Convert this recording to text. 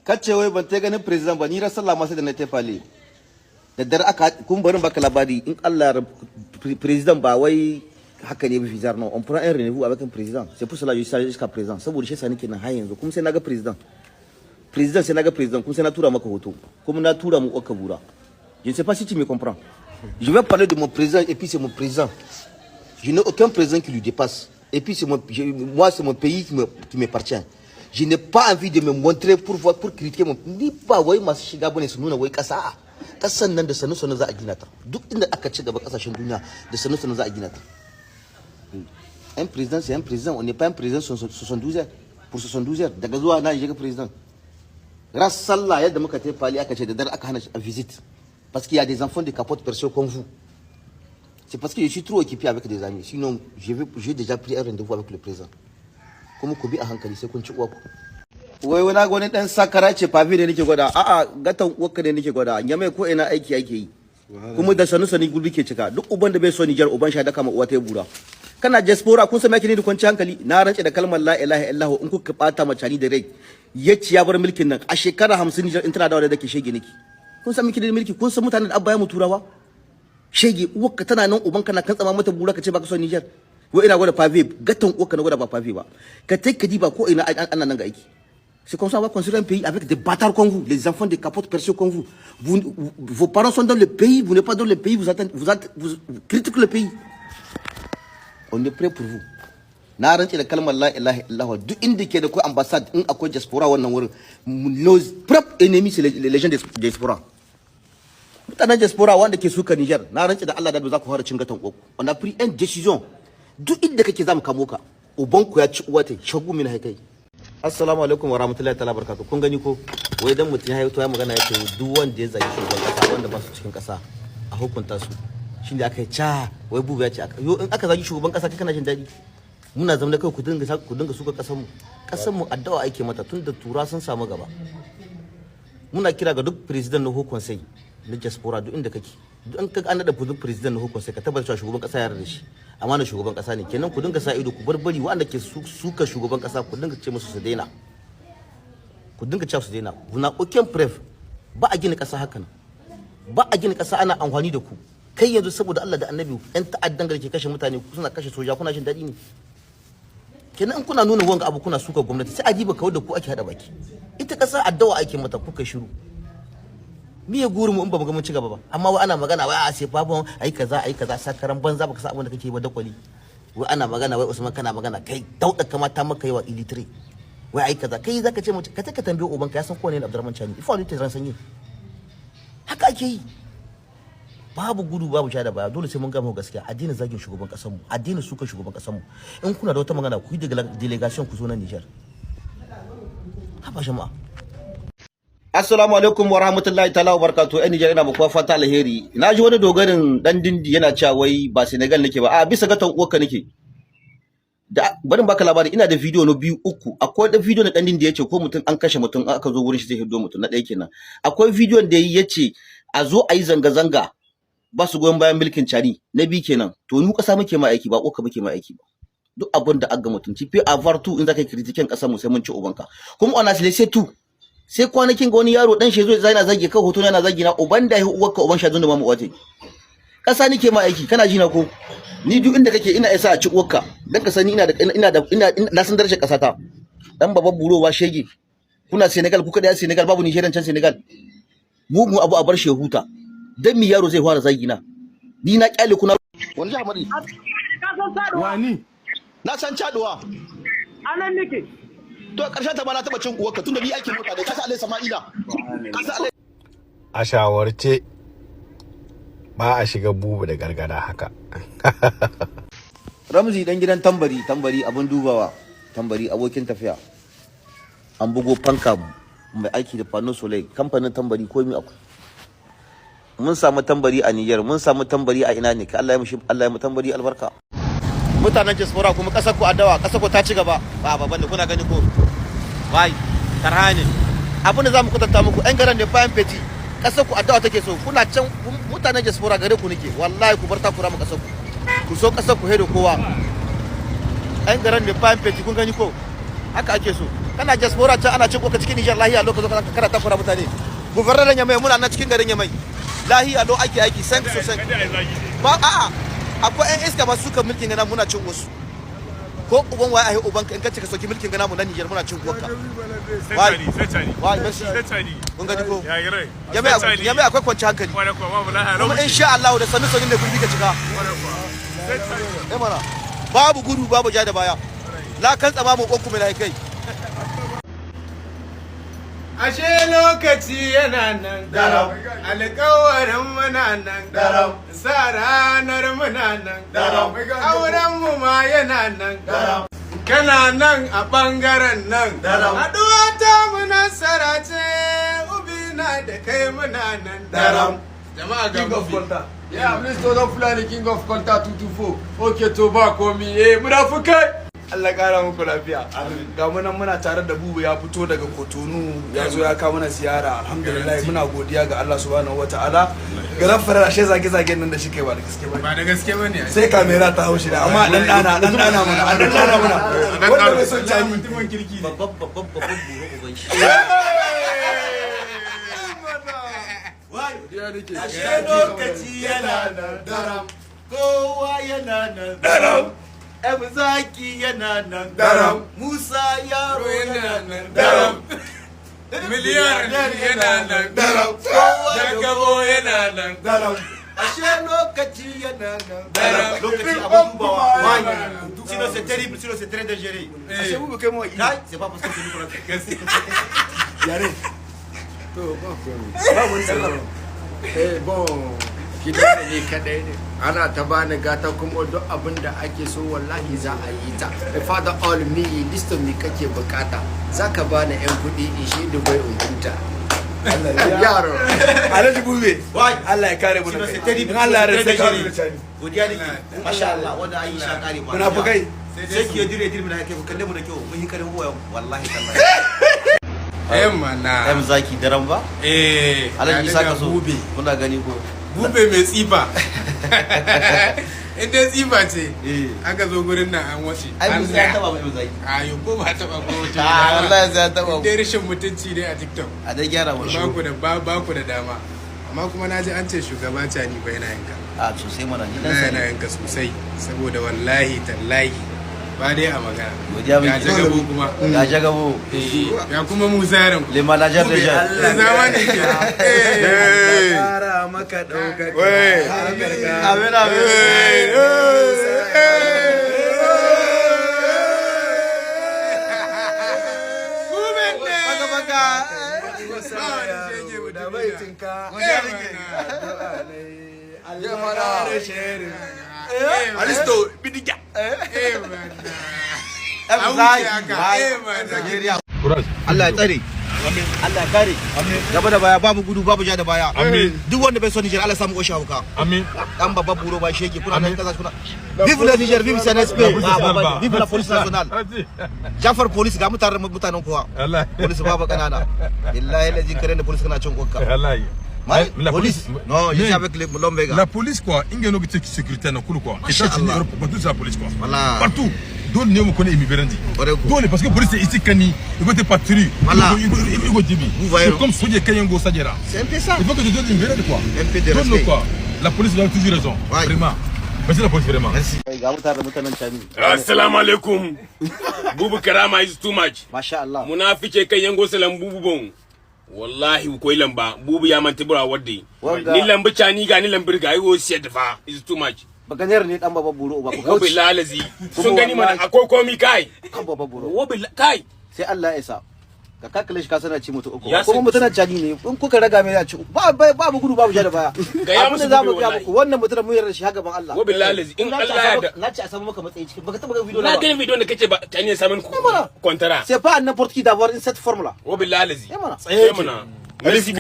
kace wai ban ta ganin president ba, ni ran sallah ma sai da na ta fale da dare aka kun barin baka labari in Allah president ba wai haka ne bizarre non on prend un rendez-vous avec un président, c'est pour cela je suis jusqu'à présent saboda shi sani kenan har yanzu kuma sai naga president sai naga president kuma sai na tura maka hoto kuma na tura mu aka bura. Je ne sais pas si tu me comprends. Je vais parler de mon président et puis c'est mon président. Je n'ai aucun président qui lui dépasse. Et puis moi c'est mon pays qui m'appartient. Je n'ai pas envie de me montrer pour critiquer mon ni ba wai masu shiga bane su nuna wai kasan nan da sanu za a gina ta. Duk inda aka ci gaba kasashen duniya da sanu za a gina ta. Un président c'est un président, on n'est pas un président 72 heures. Pour 72 heures daga zuwa na je ga président. Ras sallah yadda muka tafi fali aka ce da dare aka hana a visite. Parce qu'il y a des enfants de capote percés comme vous. C'est parce que je suis trop équipé avec des amis. Sinon, j'ai déjà pris un rendez-vous avec le président. Kuma ku bi a hankali sai kun ci uwa ku. Wai wani gwani dan sakara ce fafi ne nake gwada. A'a gatan uwarka ne nake gwada. Nyame ko ina aiki ake yi. Kuma da sani gulbi ke cika. Duk uban da bai so Niger uban sha daka ma uwa ta bura. Kana diaspora kun san me yake ne da kwanci hankali? Na rance da kalmar la ilaha illallah in kuka bata macani da rai. Yaci ya bar mulkin nan a shekara 50 Niger in tana dawo da dake shege niki. Kun san miki da mulki kun san mutanen da abba ya mu turawa shege uwarka tana nan ubanka na kan tsama mata bura ka ce baka son Niger wai ina gwada pave gatan uwarka na gwada ba pave ba ka tai ka diba ko ina ana nan ga aiki. C'est comme ça on va construire un pays avec des bâtards comme vous, les enfants des capotes percées comme vous. Vos parents sont dans le pays, vous n'êtes pas dans le pays, vous critiquez le pays. On est prêt pour vous. Na rantsi da kalmar la ilaha illallah duk inda ke da kai ambassade in akwai diaspora wannan wurin nos propres ennemis c'est les gens de diaspora. Mutanen diaspora wanda ke suka Niger na rantsi da Allah da za ku fara cin gatan uku. On a pris une décision duk inda kake zamu kamo ka uban ku ya ci uwa ta shagu min haikai. Assalamu alaikum wa rahmatullahi ta'ala barakatuh. Kun gani ko wai dan mutun ya hayo to ya magana yake duk wanda ya zagi shugaban kasa wanda ba su cikin kasa a hukunta su. Shin da aka yi ca wai bubu ya ce yo in aka zagi shugaban kasa kai kana jin dadi. Muna zama da kai ku dinga suka kasan mu addu'a ake mata tunda tura sun samu gaba. Muna kira ga duk president na hukun sai na diaspora duk inda kake duk an kaga an nada duk president na hukun sai ka tabbata shugaban kasa ya yarda shi amma na shugaban kasa ne kenan ku dinga sa ido ku barbari wanda ke suka shugaban kasa ku dinga ce musu su daina ku dinga cewa su daina kuna aucun preuve ba a gina kasa hakan ba a gina kasa ana amfani da ku kai yanzu saboda Allah da Annabi ɗan ta'addan da ke kashe mutane suna kashe soja kuna jin daɗi ne kenan in kuna nuna wanga abu kuna suka gwamnati sai a diba kawai da ku ake hada baki ita kasa addawa ake mata kuka shiru miye gurin mu in ba mu ga mun ci gaba ba amma wai ana magana wai a sai babon ai kaza sakaran banza baka san abin da kake ba da kwali wai ana magana wai Usman kana magana kai dauda kamata maka yawa ilitire wai ai kaza kai zaka ce mu ka take tambaye uban ka ya san ko ne Abdurrahman Chani ifa ne ran sanye haka ake yi babu gudu babu sha da baya dole sai mun ga mu gaskiya addinin zagin shugaban kasar mu addinin suka shugaban kasar mu in kuna da wata magana ku yi delegation ku zo na Niger haba jama'a. Assalamu alaikum wa rahmatullahi ta'ala wa barakatuh. Ai Niger ina muku fata alheri. Na ji wani dogarin dan dindi yana cewa wai ba Senegal nake ba. A bisa ga uwarka nake. Da barin baka labari ina da video no biyu uku. Akwai da video na dan dindi yace ko mutum an kashe mutum aka zo wurin shi zai hiddo mutum na ɗaya kenan. Akwai video da yace a zo a yi zanga zanga ba su goyon bayan mulkin Chani na biyu kenan. To mu kasa muke ma aiki ba uwarka muke ma aiki ba. Duk abin da aga mutum ci fi avartu in zaka kritiken kasar mu sai mun ci ubanka. Kuma ona sai tu sai kwanakin ga wani yaro dan shezo zai na zage ka hoto yana zagi na uban da uwarka uban shazun da mamu waje kasa nike ma aiki kana ji na ko ni duk inda kake ina isa a ci uwarka dan ka sani ina na san darajar kasa ta dan babban burowa shege kuna Senegal kuka da Senegal babu Nigeria can Senegal mu abu a bar shi huta dan mi yaro zai fara zagi na ni na kyale kuna wani jamari ka san saduwa wani na san caduwa anan nake to karshen ta ba na taba cin uwarka tunda ni aikin mota da kasa Allah Sama'ila kasa a shawarce ba a shiga bubu da gargada haka. Ramzi dan gidan tambari abun dubawa tambari abokin tafiya an bugo fanka mai aiki da Pano Soleil kamfanin tambari komai akwai mun samu tambari a Niger mun samu tambari a ina ne ka Allah ya mu tambari albarka mutanen diaspora kuma kasar ku adawa kasar ku ta ci gaba ba baban da kuna gani ko wai karhanin abin da zamu kwatanta muku ɗan garan ne bayan feti kasar ku adawa take so kuna can mutanen diaspora gare ku nake wallahi ku bar ta kura mu kasar ku so kasar ku hedo kowa ɗan garan ne bayan feti kun gani ko haka ake so kana diaspora ta ana cin koka cikin Niger lahiya lokacin kana takura mutane guvernar Yamai muna na cikin garin Yamai lahiya lo aiki san sosai ba a'a akwai ƴan iska ba suka mulkin gana muna cin wasu ko uban wai ai uban ka in kace ka soki mulkin gana mu na Niger muna cin kuka wai merci kun ga diko Yamai akwai kwanci hankali kuma insha Allah da sanu sanin da gurbi ka cika mana babu gudu babu ja da baya la kan tsama mu kokku mai kai ashe lokaci yana nan daram alƙawarin muna nan daram sa ranar muna nan daram auren mu ma yana nan daram kana nan a bangaren nan daram haduwa ta mu nasara ce ubina da kai muna nan daram jama'a ga Kolta ya minister of Fulani king of Kolta 224 okay to ba komi munafikai Allah kara muku lafiya. Ga mu nan muna tare da Bubu ya fito daga Kotonu ya zo ya kawo mana ziyara. Alhamdulillah muna godiya ga Allah subhanahu wataala. Ga rafara ashe zage-zagen nan da shi kai ba da gaske bane. Ba da gaske bane. Sai kamera ta haushi da amma dan dana mana. Dan dana mana. Wanda bai son cani mutumin kirki. Babban buro uban shi. Ashe lokaci yana nan daram. Kowa yana nan daram. Zaki yana nan daram, Musa Yaro yana nan daram, Miliyan yana nan daram, Jagabo yana nan daram, ashe lokaci yana nan daram, lokaci abin dubawa wani, sinon c'est terrible, sinon c'est très dangereux. Ashe mu kai mu kai, c'est pas parce que c'est nous qu'on a fait. Yare. To ba wani sallama. Bon. Gidan ne kadai ne ana ta bani gata kuma duk abin da ake so wallahi za a yi ta father all me listo me kake bukata zaka bani yan kudi in shi Dubai in huta yaro Alhaji Bube Allah ya kare mu da kai Allah ya rasa ka godiya nake masha Allah wanda ayi sha kare mu munafikai sai ki dire mu da kai kalle mu da kyau mun yi karin huwa wallahi tallahi mana zaki daran ba Alhaji Isa ka so kuna gani ko Bube mai tsifa inda tsifa ce aka zo gurin nan an wace an ya taba mai zaki ayo ko ba taba ko wace wallahi ya taba dai rashin mutunci dai a TikTok a dai gyara mu ba ku da dama amma kuma naji an ce shugaba Tani ba yana yanka a sosai mana ni yana yanka sosai saboda wallahi tallahi ba dai a magana godiya mai jagabo kuma ga jagabo ya kuma Musa yaron le manager de jar zamani ke kara maka dauka amen Alisto bidiga Allah ya tsare Allah ya kare gaba da baya babu gudu babu ja da baya duk wanda bai so Niger Allah samu osha huka dan babban buro ba shege kuna nan kaza kuna vive le Niger vive CNSP vive la police nationale Jafar police ga mutanen kowa police babu kanana billahi lajin kare da police kana cin kokka wallahi la police non je suis avec les Lombega la police quoi ingeno que sécurité na kulu quoi et ça c'est Europe partout c'est la police quoi voilà partout dole ne mu kone imiberandi dole parce que police ici kani il faut te patrouiller il faut dibi c'est comme soje kayengo sajera c'est un peu ça il faut que tu donnes imiberandi quoi un peu de respect quoi la police a toujours raison vraiment merci la police vraiment merci ga mutanen Tani assalamu alaikum Bubu Karama is too much masha Allah munafike kayengo salam bubu bon wallahi ko lamba Bubu ya manta bura wadde ni lambu cani ga ni lambir ga ayo siyar fa is too much baganer ne dan baba buro ba ku kauce lalazi sun gani mana akwai komi kai kan baba buro wabi kai sai Allah ya isa ka kakale shi ka sana ci mutu uku kuma mutuna cani ne in kuka raga mai ya ci babu gudu babu jada baya ga ya musu za mu ga muku wannan mutuna mun yarda shi haka ban Allah wabi lalazi in Allah ya da na ci a samu maka matsayi cikin baka taba ga video na ga video da kace ba tani samun kontara c'est pas n'importe qui d'avoir cette forme là wabi lalazi mana tsaye mana merci